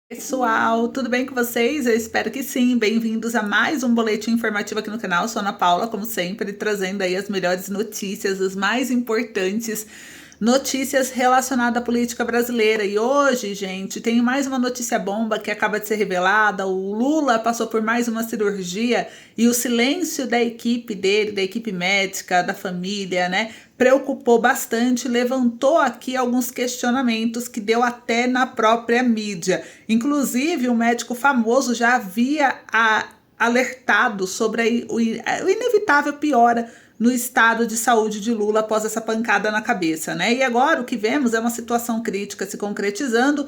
Pessoal, tudo bem com vocês? Eu espero que sim. Bem-vindos a mais um boletim informativo aqui no canal. Eu sou a Ana Paula, como sempre, trazendo aí as melhores notícias, as mais importantes notícias relacionadas à política brasileira. E hoje, gente, tem mais uma notícia bomba que acaba de ser revelada. O Lula passou por mais uma cirurgia e o silêncio da equipe dele, da equipe médica, da família, né? Preocupou bastante, levantou aqui alguns questionamentos que deu até na própria mídia. Inclusive, um médico famoso já havia alertado sobre o inevitável piora no estado de saúde de Lula após essa pancada na cabeça, né? E agora o que vemos é uma situação crítica se concretizando.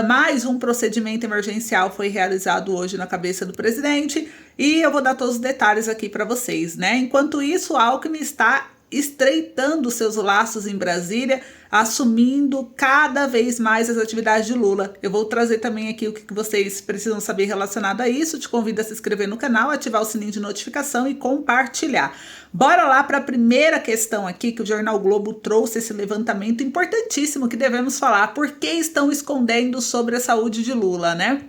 Mais um procedimento emergencial foi realizado hoje na cabeça do presidente e eu vou dar todos os detalhes aqui para vocês, né? Enquanto isso, Alckmin está estreitando seus laços em Brasília, assumindo cada vez mais as atividades de Lula. Eu vou trazer também aqui o que vocês precisam saber relacionado a isso. Te convido a se inscrever no canal, ativar o sininho de notificação e compartilhar. Bora lá para a primeira questão aqui, que o Jornal Globo trouxe esse levantamento importantíssimo que devemos falar. Por que estão escondendo sobre a saúde de Lula, né?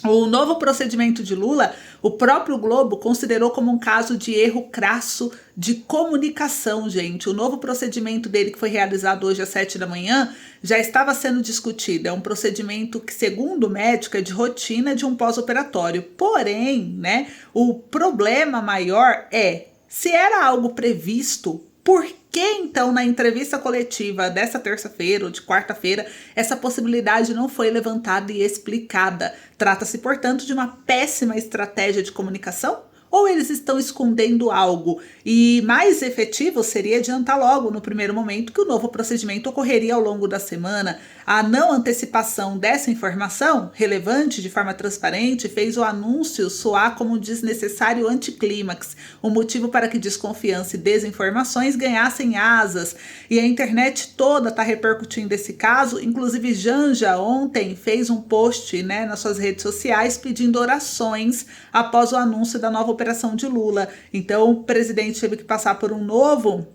O novo procedimento de Lula, o próprio Globo considerou como um caso de erro crasso de comunicação, gente. O novo procedimento dele, que foi realizado hoje às 7 da manhã, já estava sendo discutido. É um procedimento que, segundo o médico, é de rotina de um pós-operatório. Porém, né, o problema maior é, se era algo previsto, por que então na entrevista coletiva dessa terça-feira ou de quarta-feira essa possibilidade não foi levantada e explicada? Trata-se, portanto, de uma péssima estratégia de comunicação? Ou eles estão escondendo algo? E mais efetivo seria adiantar logo no primeiro momento que o novo procedimento ocorreria ao longo da semana. A não antecipação dessa informação, relevante de forma transparente, fez o anúncio soar como um desnecessário anticlímax, um motivo para que desconfiança e desinformações ganhassem asas. E a internet toda está repercutindo esse caso, inclusive Janja ontem fez um post, né, nas suas redes sociais pedindo orações após o anúncio da nova operação de Lula. Então o presidente teve que passar por um novo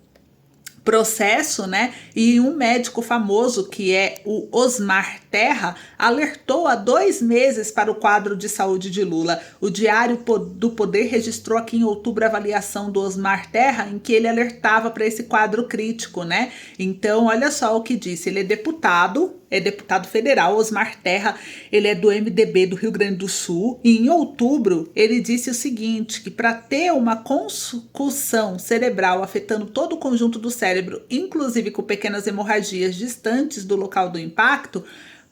processo, né? E um médico famoso, que é o Osmar Terra, alertou há 2 meses para o quadro de saúde de Lula. O Diário do Poder registrou aqui em outubro a avaliação do Osmar Terra, em que ele alertava para esse quadro crítico, né? Então, olha só o que disse. Ele é deputado federal, Osmar Terra, ele é do MDB do Rio Grande do Sul, e em outubro ele disse o seguinte, que para ter uma concussão cerebral afetando todo o conjunto do cérebro, inclusive com pequenas hemorragias distantes do local do impacto,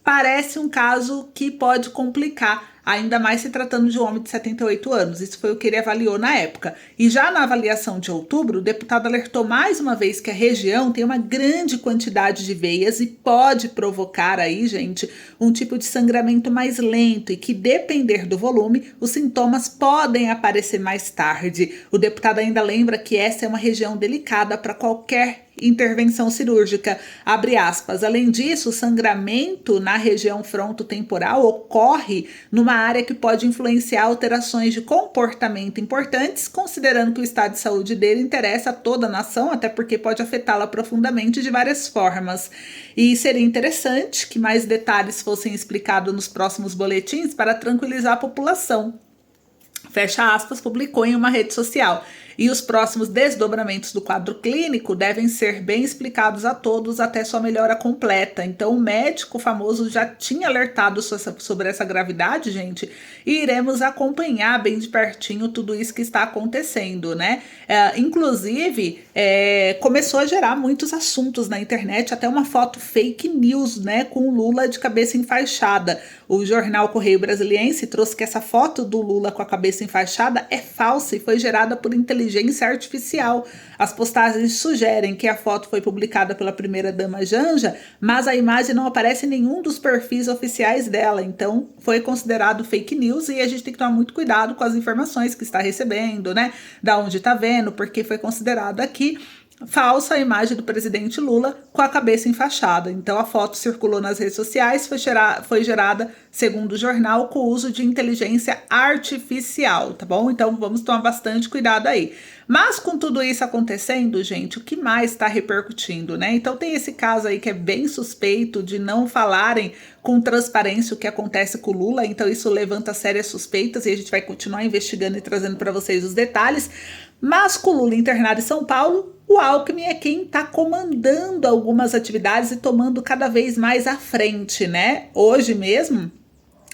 parece um caso que pode complicar, ainda mais se tratando de um homem de 78 anos. Isso foi o que ele avaliou na época. E já na avaliação de outubro, o deputado alertou mais uma vez que a região tem uma grande quantidade de veias e pode provocar aí, gente, um tipo de sangramento mais lento e que, depender do volume, os sintomas podem aparecer mais tarde. O deputado ainda lembra que essa é uma região delicada para qualquer intervenção cirúrgica, abre aspas. Além disso, o sangramento na região frontotemporal ocorre numa área que pode influenciar alterações de comportamento importantes, considerando que o estado de saúde dele interessa a toda a nação, até porque pode afetá-la profundamente de várias formas. E seria interessante que mais detalhes fossem explicados nos próximos boletins para tranquilizar a população. Fecha aspas, publicou em uma rede social. E os próximos desdobramentos do quadro clínico devem ser bem explicados a todos até sua melhora completa. Então, o médico famoso já tinha alertado sobre essa gravidade, gente, e iremos acompanhar bem de pertinho tudo isso que está acontecendo, né? Inclusive, começou a gerar muitos assuntos na internet, até uma foto fake news, né, com o Lula de cabeça enfaixada. O jornal Correio Brasiliense trouxe que essa foto do Lula com a cabeça enfaixada é falsa e foi gerada por inteligência artificial. As postagens sugerem que a foto foi publicada pela primeira-dama Janja, mas a imagem não aparece em nenhum dos perfis oficiais dela, então foi considerado fake news e a gente tem que tomar muito cuidado com as informações que está recebendo, né? Da onde está vendo, porque foi considerado aqui falsa a imagem do presidente Lula com a cabeça enfaixada. Então a foto circulou nas redes sociais, foi gerada, segundo o jornal, com o uso de inteligência artificial, tá bom? Então vamos tomar bastante cuidado aí. Mas com tudo isso acontecendo, gente, o que mais está repercutindo, né? Então tem esse caso aí que é bem suspeito de não falarem com transparência o que acontece com o Lula, então isso levanta sérias suspeitas e a gente vai continuar investigando e trazendo para vocês os detalhes. Mas com o Lula internado em São Paulo, o Alckmin é quem está comandando algumas atividades e tomando cada vez mais à frente, né? Hoje mesmo,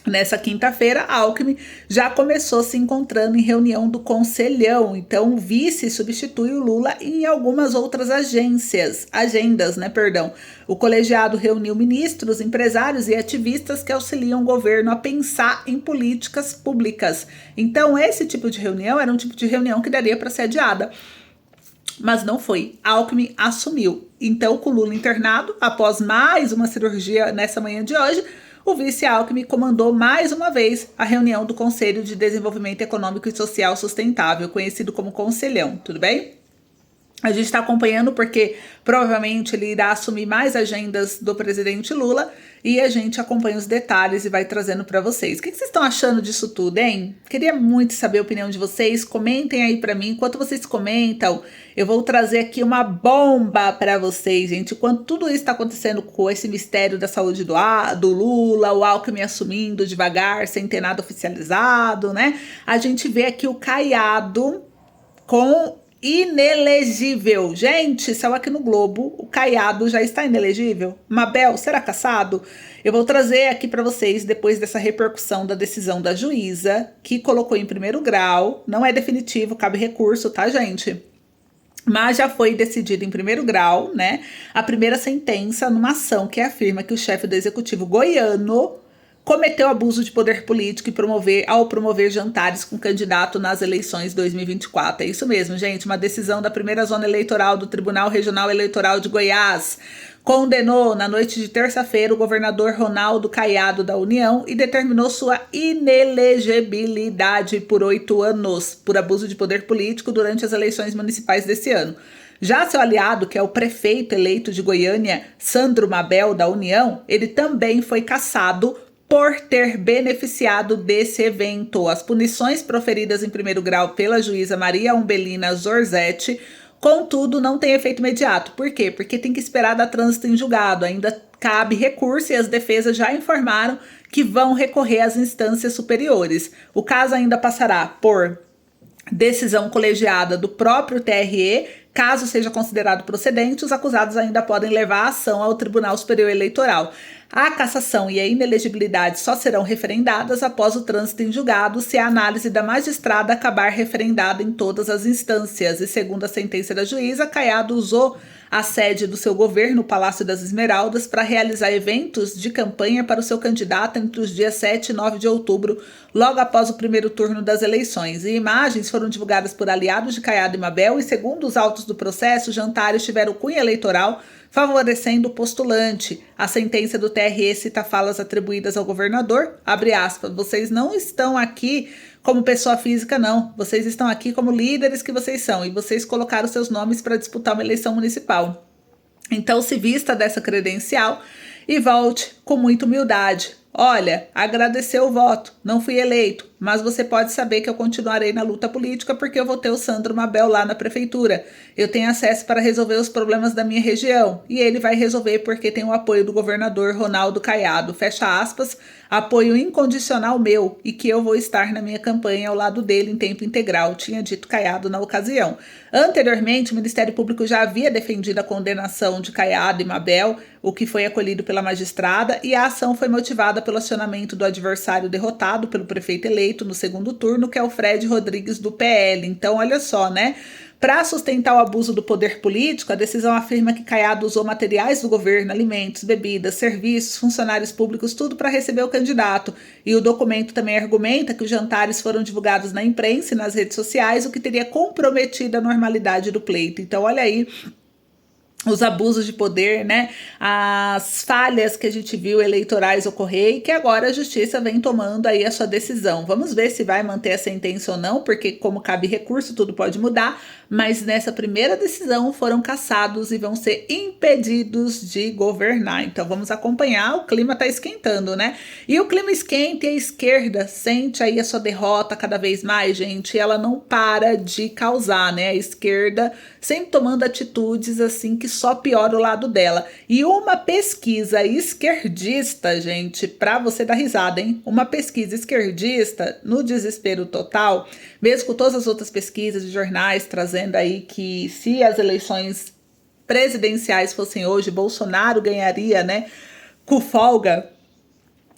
nessa quinta-feira, Alckmin já começou se encontrando em reunião do Conselhão. Então, o vice substitui o Lula em algumas outras agendas, né? O colegiado reuniu ministros, empresários e ativistas que auxiliam o governo a pensar em políticas públicas. Então, esse tipo de reunião era um tipo de reunião que daria para ser adiada. Mas não foi. Alckmin assumiu. Então, com o Lula internado, após mais uma cirurgia nessa manhã de hoje, o vice Alckmin comandou mais uma vez a reunião do Conselho de Desenvolvimento Econômico e Social Sustentável, conhecido como Conselhão, tudo bem? A gente está acompanhando porque provavelmente ele irá assumir mais agendas do presidente Lula e a gente acompanha os detalhes e vai trazendo para vocês. O que vocês estão achando disso tudo, hein? Queria muito saber a opinião de vocês. Comentem aí para mim. Enquanto vocês comentam, eu vou trazer aqui uma bomba para vocês, gente. Enquanto tudo isso está acontecendo com esse mistério da saúde do Lula, o Alckmin assumindo devagar, sem ter nada oficializado, né? A gente vê aqui o Caiado com inelegível. Gente, saiu aqui no Globo, o Caiado já está inelegível? Mabel, será cassado? Eu vou trazer aqui para vocês, depois dessa repercussão da decisão da juíza, que colocou em primeiro grau, não é definitivo, cabe recurso, tá, gente? Mas já foi decidido em primeiro grau, né, a primeira sentença numa ação que afirma que o chefe do executivo goiano cometeu abuso de poder político ao promover jantares com candidato nas eleições 2024. É isso mesmo, gente, uma decisão da primeira zona eleitoral do Tribunal Regional Eleitoral de Goiás condenou na noite de terça-feira o governador Ronaldo Caiado da União e determinou sua inelegibilidade por 8 anos por abuso de poder político durante as eleições municipais desse ano. Já seu aliado, que é o prefeito eleito de Goiânia, Sandro Mabel da União, ele também foi cassado por ter beneficiado desse evento. As punições proferidas em primeiro grau pela juíza Maria Umbelina Zorzetti, contudo, não têm efeito imediato. Por quê? Porque tem que esperar dar trânsito em julgado. Ainda cabe recurso e as defesas já informaram que vão recorrer às instâncias superiores. O caso ainda passará por decisão colegiada do próprio TRE. Caso seja considerado procedente, os acusados ainda podem levar a ação ao Tribunal Superior Eleitoral. A cassação e a inelegibilidade só serão referendadas após o trânsito em julgado, se a análise da magistrada acabar referendada em todas as instâncias. E segundo a sentença da juíza, Caiado usou a sede do seu governo, o Palácio das Esmeraldas, para realizar eventos de campanha para o seu candidato entre os dias 7 e 9 de outubro, logo após o primeiro turno das eleições. E imagens foram divulgadas por aliados de Caiado e Mabel e, segundo os autos do processo, jantares tiveram cunho eleitoral, favorecendo o postulante. A sentença do TRE cita falas atribuídas ao governador, abre aspas, vocês não estão aqui como pessoa física, não. Vocês estão aqui como líderes que vocês são e vocês colocaram seus nomes para disputar uma eleição municipal. Então se vista dessa credencial e volte com muita humildade. Olha, agradecer o voto, não fui eleito, mas você pode saber que eu continuarei na luta política porque eu vou ter o Sandro Mabel lá na prefeitura. Eu tenho acesso para resolver os problemas da minha região e ele vai resolver porque tem o apoio do governador Ronaldo Caiado, fecha aspas, apoio incondicional meu e que eu vou estar na minha campanha ao lado dele em tempo integral, tinha dito Caiado na ocasião. Anteriormente, o Ministério Público já havia defendido a condenação de Caiado e Mabel, o que foi acolhido pela magistrada, e a ação foi motivada pelo acionamento do adversário derrotado pelo prefeito eleito no segundo turno, que é o Fred Rodrigues do PL. Então, olha só, né? Para sustentar o abuso do poder político, a decisão afirma que Caiado usou materiais do governo, alimentos, bebidas, serviços, funcionários públicos, tudo para receber o candidato. E o documento também argumenta que os jantares foram divulgados na imprensa e nas redes sociais, o que teria comprometido a normalidade do pleito. Então, olha aí os abusos de poder, né, as falhas que a gente viu eleitorais ocorrer e que agora a justiça vem tomando aí a sua decisão. Vamos ver se vai manter essa sentença ou não, porque como cabe recurso, tudo pode mudar, mas nessa primeira decisão foram cassados e vão ser impedidos de governar. Então vamos acompanhar, o clima tá esquentando, né? E o clima esquenta e a esquerda sente aí a sua derrota cada vez mais, gente, e ela não para de causar, né? A esquerda sempre tomando atitudes assim que só piora o lado dela. E uma pesquisa esquerdista, gente, pra você dar risada, hein? Uma pesquisa esquerdista, no desespero total, mesmo com todas as outras pesquisas de jornais trazendo aí que se as eleições presidenciais fossem hoje, Bolsonaro ganharia, né, com folga.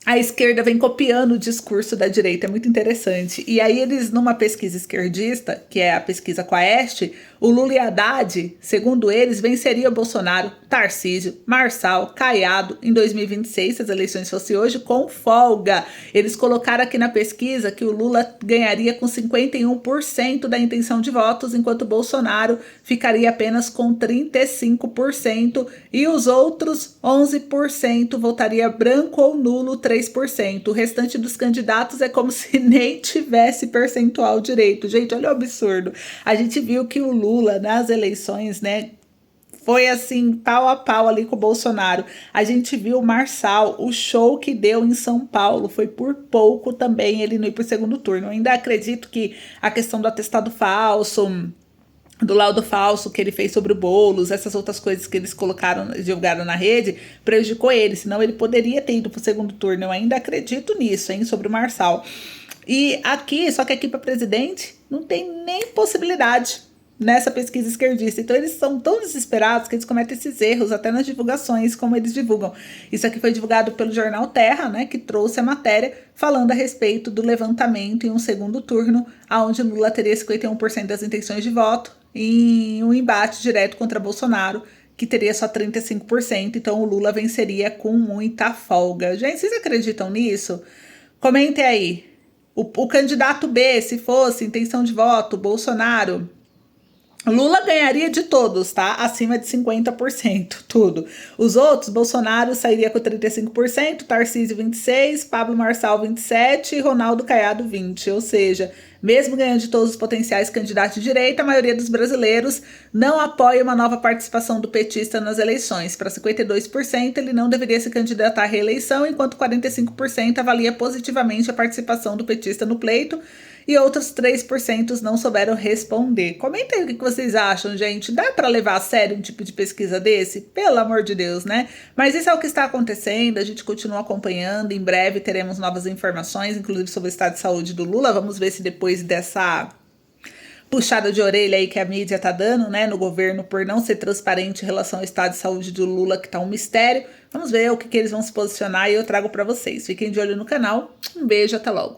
A esquerda vem copiando o discurso da direita, é muito interessante. E aí eles, numa pesquisa esquerdista, que é a pesquisa Quaest, o Lula e Haddad, segundo eles, venceria Bolsonaro, Tarcísio, Marçal, Caiado em 2026, se as eleições fossem hoje, com folga. Eles colocaram aqui na pesquisa que o Lula ganharia com 51% da intenção de votos, enquanto o Bolsonaro ficaria apenas com 35% e os outros 11% votaria branco ou nulo, 3%. O restante dos candidatos é como se nem tivesse percentual direito. Gente, olha o absurdo. A gente viu que o Lula nas eleições, né, foi assim, pau a pau ali com o Bolsonaro. A gente viu o Marçal, o show que deu em São Paulo, foi por pouco também ele não ir para o segundo turno. Eu ainda acredito que a questão do atestado falso, do laudo falso que ele fez sobre o Boulos, essas outras coisas que eles colocaram, divulgaram na rede, prejudicou ele, senão ele poderia ter ido para o segundo turno. Eu ainda acredito nisso, hein, sobre o Marçal. E aqui, só que aqui para presidente, não tem nem possibilidade nessa pesquisa esquerdista. Então eles são tão desesperados que eles cometem esses erros até nas divulgações, como eles divulgam. Isso aqui foi divulgado pelo jornal Terra, né, que trouxe a matéria falando a respeito do levantamento em um segundo turno, onde Lula teria 51% das intenções de voto, em um embate direto contra Bolsonaro, que teria só 35%, então o Lula venceria com muita folga. Gente, vocês acreditam nisso? Comentem aí. O candidato B, se fosse intenção de voto, Bolsonaro, Lula ganharia de todos, tá? Acima de 50%, tudo. Os outros, Bolsonaro sairia com 35%, Tarcísio 26%, Pablo Marçal 27% e Ronaldo Caiado 20%. Ou seja, mesmo ganhando de todos os potenciais candidatos de direita, a maioria dos brasileiros não apoia uma nova participação do petista nas eleições. Para 52%, ele não deveria se candidatar à reeleição, enquanto 45% avalia positivamente a participação do petista no pleito, e outros 3% não souberam responder. Comentem aí o que vocês acham, gente. Dá para levar a sério um tipo de pesquisa desse? Pelo amor de Deus, né? Mas isso é o que está acontecendo, a gente continua acompanhando. Em breve teremos novas informações, inclusive sobre o estado de saúde do Lula. Vamos ver se depois dessa puxada de orelha aí que a mídia tá dando, né, no governo, por não ser transparente em relação ao estado de saúde do Lula, que tá um mistério. Vamos ver o que eles vão se posicionar e eu trago para vocês. Fiquem de olho no canal. Um beijo, até logo.